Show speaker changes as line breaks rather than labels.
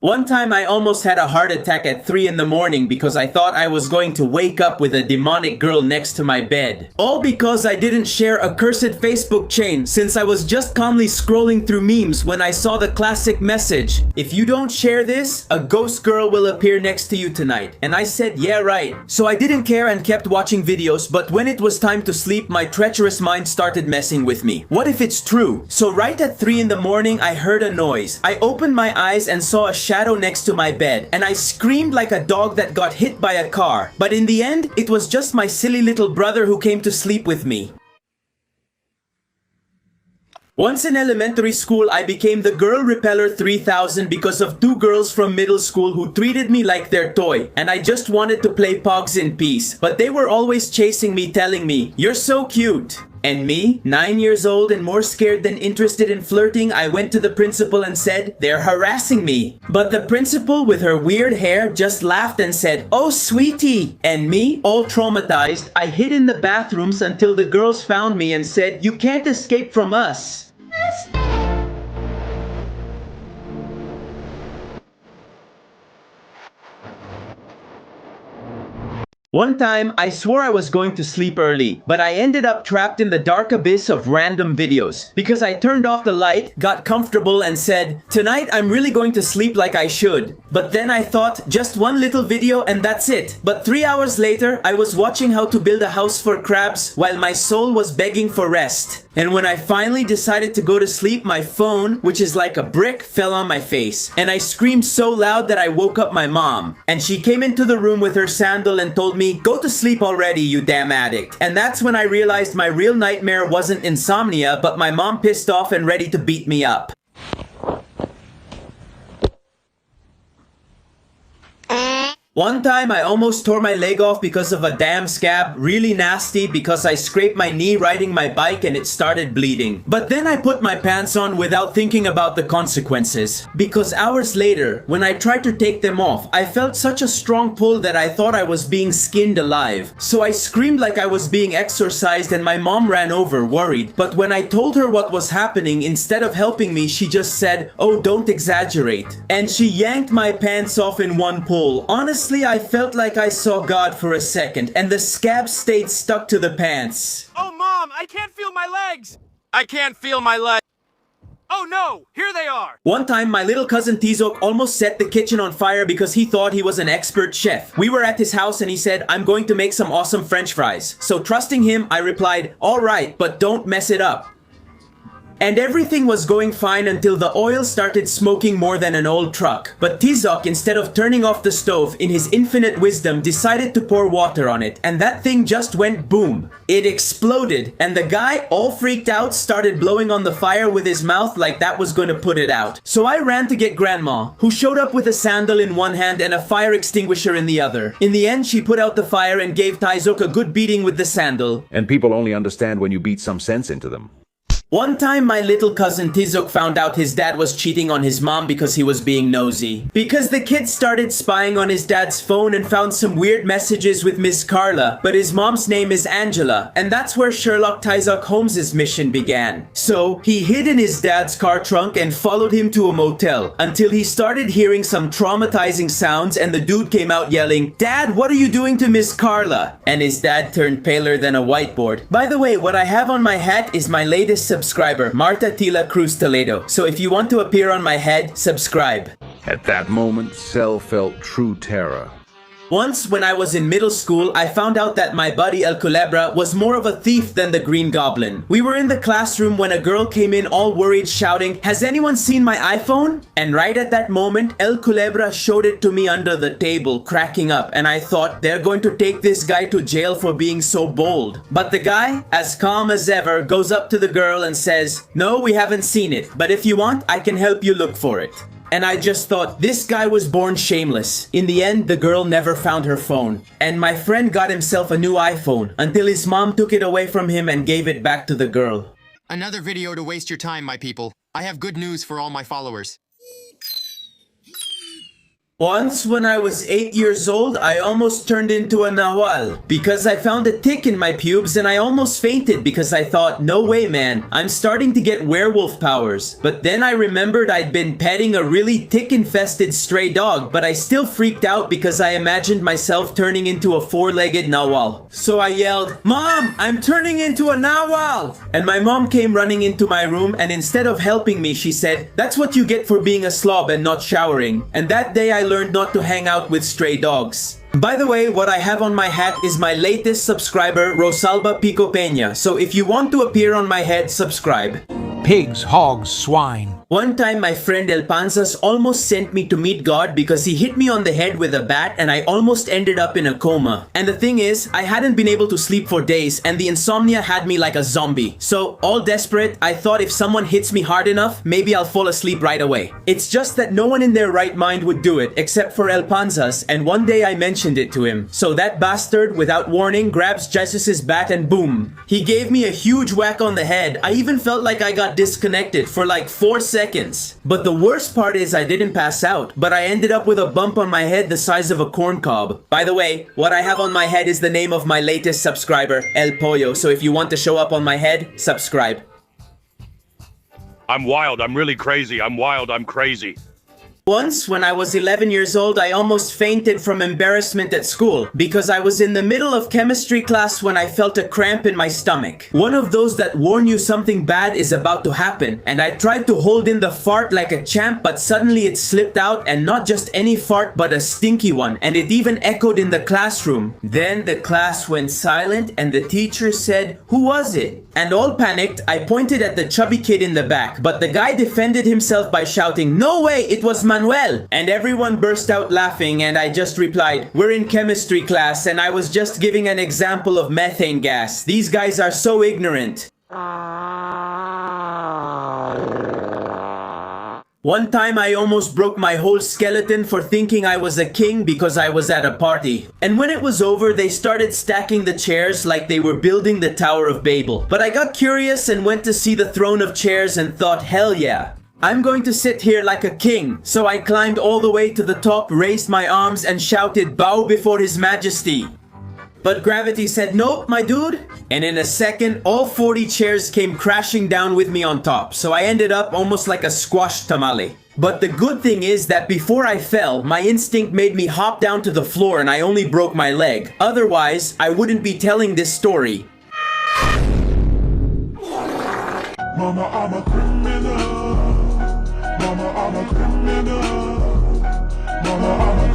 One time I almost had a heart attack at 3 in the morning because I thought I was going to wake up with a demonic girl next to my bed. All because I didn't share a cursed Facebook chain since I was just calmly scrolling through memes when I saw the classic message, "If you don't share this, a ghost girl will appear next to you tonight." And I said, yeah right. So I didn't care and kept watching videos, but when it was time to sleep, my treacherous mind started messing with me. What if it's true? So right at 3 in the morning, I heard a noise. I opened my eyes and saw a shadow next to my bed, and I screamed like a dog that got hit by a car. But in the end, it was just my silly little brother who came to sleep with me. Once in elementary school, I became the Girl Repeller 3000 because of two girls from middle school who treated me like their toy, and I just wanted to play Pogs in peace. But they were always chasing me, telling me, "You're so cute." And me, 9 years old and more scared than interested in flirting, I went to the principal and said, "They're harassing me." But the principal with her weird hair just laughed and said, "Oh sweetie." And me, all traumatized, I hid in the bathrooms until the girls found me and said, "You can't escape from us." One time, I swore I was going to sleep early, but I ended up trapped in the dark abyss of random videos. Because I turned off the light, got comfortable and said, "Tonight I'm really going to sleep like I should." But then I thought, just one little video and that's it. But 3 hours later, I was watching how to build a house for crabs while my soul was begging for rest. And when I finally decided to go to sleep, my phone, which is like a brick, fell on my face. And I screamed so loud that I woke up my mom. And she came into the room with her sandal and told me, "Go to sleep already, you damn addict." And that's when I realized my real nightmare wasn't insomnia, but my mom pissed off and ready to beat me up. One time I almost tore my leg off because of a damn scab, really nasty because I scraped my knee riding my bike and it started bleeding. But then I put my pants on without thinking about the consequences. Because hours later, when I tried to take them off, I felt such a strong pull that I thought I was being skinned alive. So I screamed like I was being exorcised and my mom ran over, worried. But when I told her what was happening, instead of helping me, she just said, "Oh, don't exaggerate." And she yanked my pants off in one pull. Honestly, I felt like I saw God for a second, and the scab stayed stuck to the pants.
Oh, Mom, I can't feel my legs! I can't feel my legs. Oh no, here they are!
One time, my little cousin Tizok almost set the kitchen on fire because he thought he was an expert chef. We were at his house and he said, "I'm going to make some awesome French fries." So trusting him, I replied, "All right, but don't mess it up." And everything was going fine until the oil started smoking more than an old truck. But Tizok, instead of turning off the stove, in his infinite wisdom, decided to pour water on it. And that thing just went boom. It exploded. And the guy, all freaked out, started blowing on the fire with his mouth like that was going to put it out. So I ran to get Grandma, who showed up with a sandal in one hand and a fire extinguisher in the other. In the end, she put out the fire and gave Tizok a good beating with the sandal.
And people only understand when you beat some sense into them.
One time, my little cousin Tizok found out his dad was cheating on his mom because he was being nosy. Because the kid started spying on his dad's phone and found some weird messages with Miss Carla, but his mom's name is Angela, and that's where Sherlock Tizok Holmes's mission began. So, he hid in his dad's car trunk and followed him to a motel, until he started hearing some traumatizing sounds and the dude came out yelling, "Dad, what are you doing to Miss Carla?" And his dad turned paler than a whiteboard. By the way, what I have on my hat is my latest subscriber, Marta Tila Cruz Toledo. So if you want to appear on my head, subscribe.
At that moment, Cell felt true terror.
Once, when I was in middle school, I found out that my buddy El Culebra was more of a thief than the Green Goblin. We were in the classroom when a girl came in all worried shouting, "Has anyone seen my iPhone?" And right at that moment, El Culebra showed it to me under the table, cracking up, and I thought, they're going to take this guy to jail for being so bold. But the guy, as calm as ever, goes up to the girl and says, "No, we haven't seen it, but if you want, I can help you look for it." And I just thought, this guy was born shameless. In the end, the girl never found her phone. And my friend got himself a new iPhone until his mom took it away from him and gave it back to the girl.
Another video to waste your time, my people. I have good news for all my followers.
Once when I was 8 years old, I almost turned into a Nahual because I found a tick in my pubes and I almost fainted because I thought, no way man, I'm starting to get werewolf powers. But then I remembered I'd been petting a really tick-infested stray dog, but I still freaked out because I imagined myself turning into a four-legged Nahual. So I yelled, "Mom, I'm turning into a Nahual!" And my mom came running into my room and instead of helping me, she said, "That's what you get for being a slob and not showering." And that day I learned not to hang out with stray dogs. By the way, what I have on my hat is my latest subscriber, Rosalba Pico Peña. So if you want to appear on my head, subscribe.
Pigs, hogs, swine.
One time my friend El Panzas almost sent me to meet God because he hit me on the head with a bat and I almost ended up in a coma. And the thing is, I hadn't been able to sleep for days and the insomnia had me like a zombie. So, all desperate, I thought if someone hits me hard enough, maybe I'll fall asleep right away. It's just that no one in their right mind would do it except for El Panzas, and one day I mentioned it to him. So that bastard, without warning, grabs Jesus's bat and boom. He gave me a huge whack on the head. I even felt like I got disconnected for like 4 seconds. But the worst part is I didn't pass out, but I ended up with a bump on my head the size of a corn cob. By the way, what I have on my head is the name of my latest subscriber, El Pollo, so if you want to show up on my head, subscribe.
I'm wild, I'm really crazy, I'm wild, I'm crazy.
Once, when I was 11 years old, I almost fainted from embarrassment at school because I was in the middle of chemistry class when I felt a cramp in my stomach. One of those that warn you something bad is about to happen. And I tried to hold in the fart like a champ, but suddenly it slipped out, and not just any fart but a stinky one, and it even echoed in the classroom. Then the class went silent and the teacher said, "Who was it?" And all panicked, I pointed at the chubby kid in the back, but the guy defended himself by shouting, "No way, it was Manuel!" And everyone burst out laughing and I just replied, "We're in chemistry class and I was just giving an example of methane gas. These guys are so ignorant." One time I almost broke my whole skeleton for thinking I was a king because I was at a party. And when it was over, they started stacking the chairs like they were building the Tower of Babel. But I got curious and went to see the throne of chairs and thought, hell yeah, I'm going to sit here like a king. So I climbed all the way to the top, raised my arms and shouted, "Bow before His Majesty." But gravity said, "Nope, my dude." And in a second, all 40 chairs came crashing down with me on top. So I ended up almost like a squashed tamale. But the good thing is that before I fell, my instinct made me hop down to the floor and I only broke my leg. Otherwise, I wouldn't be telling this story.
Mama, I'm a criminal. Mama, I'm a criminal. Mama, I'm a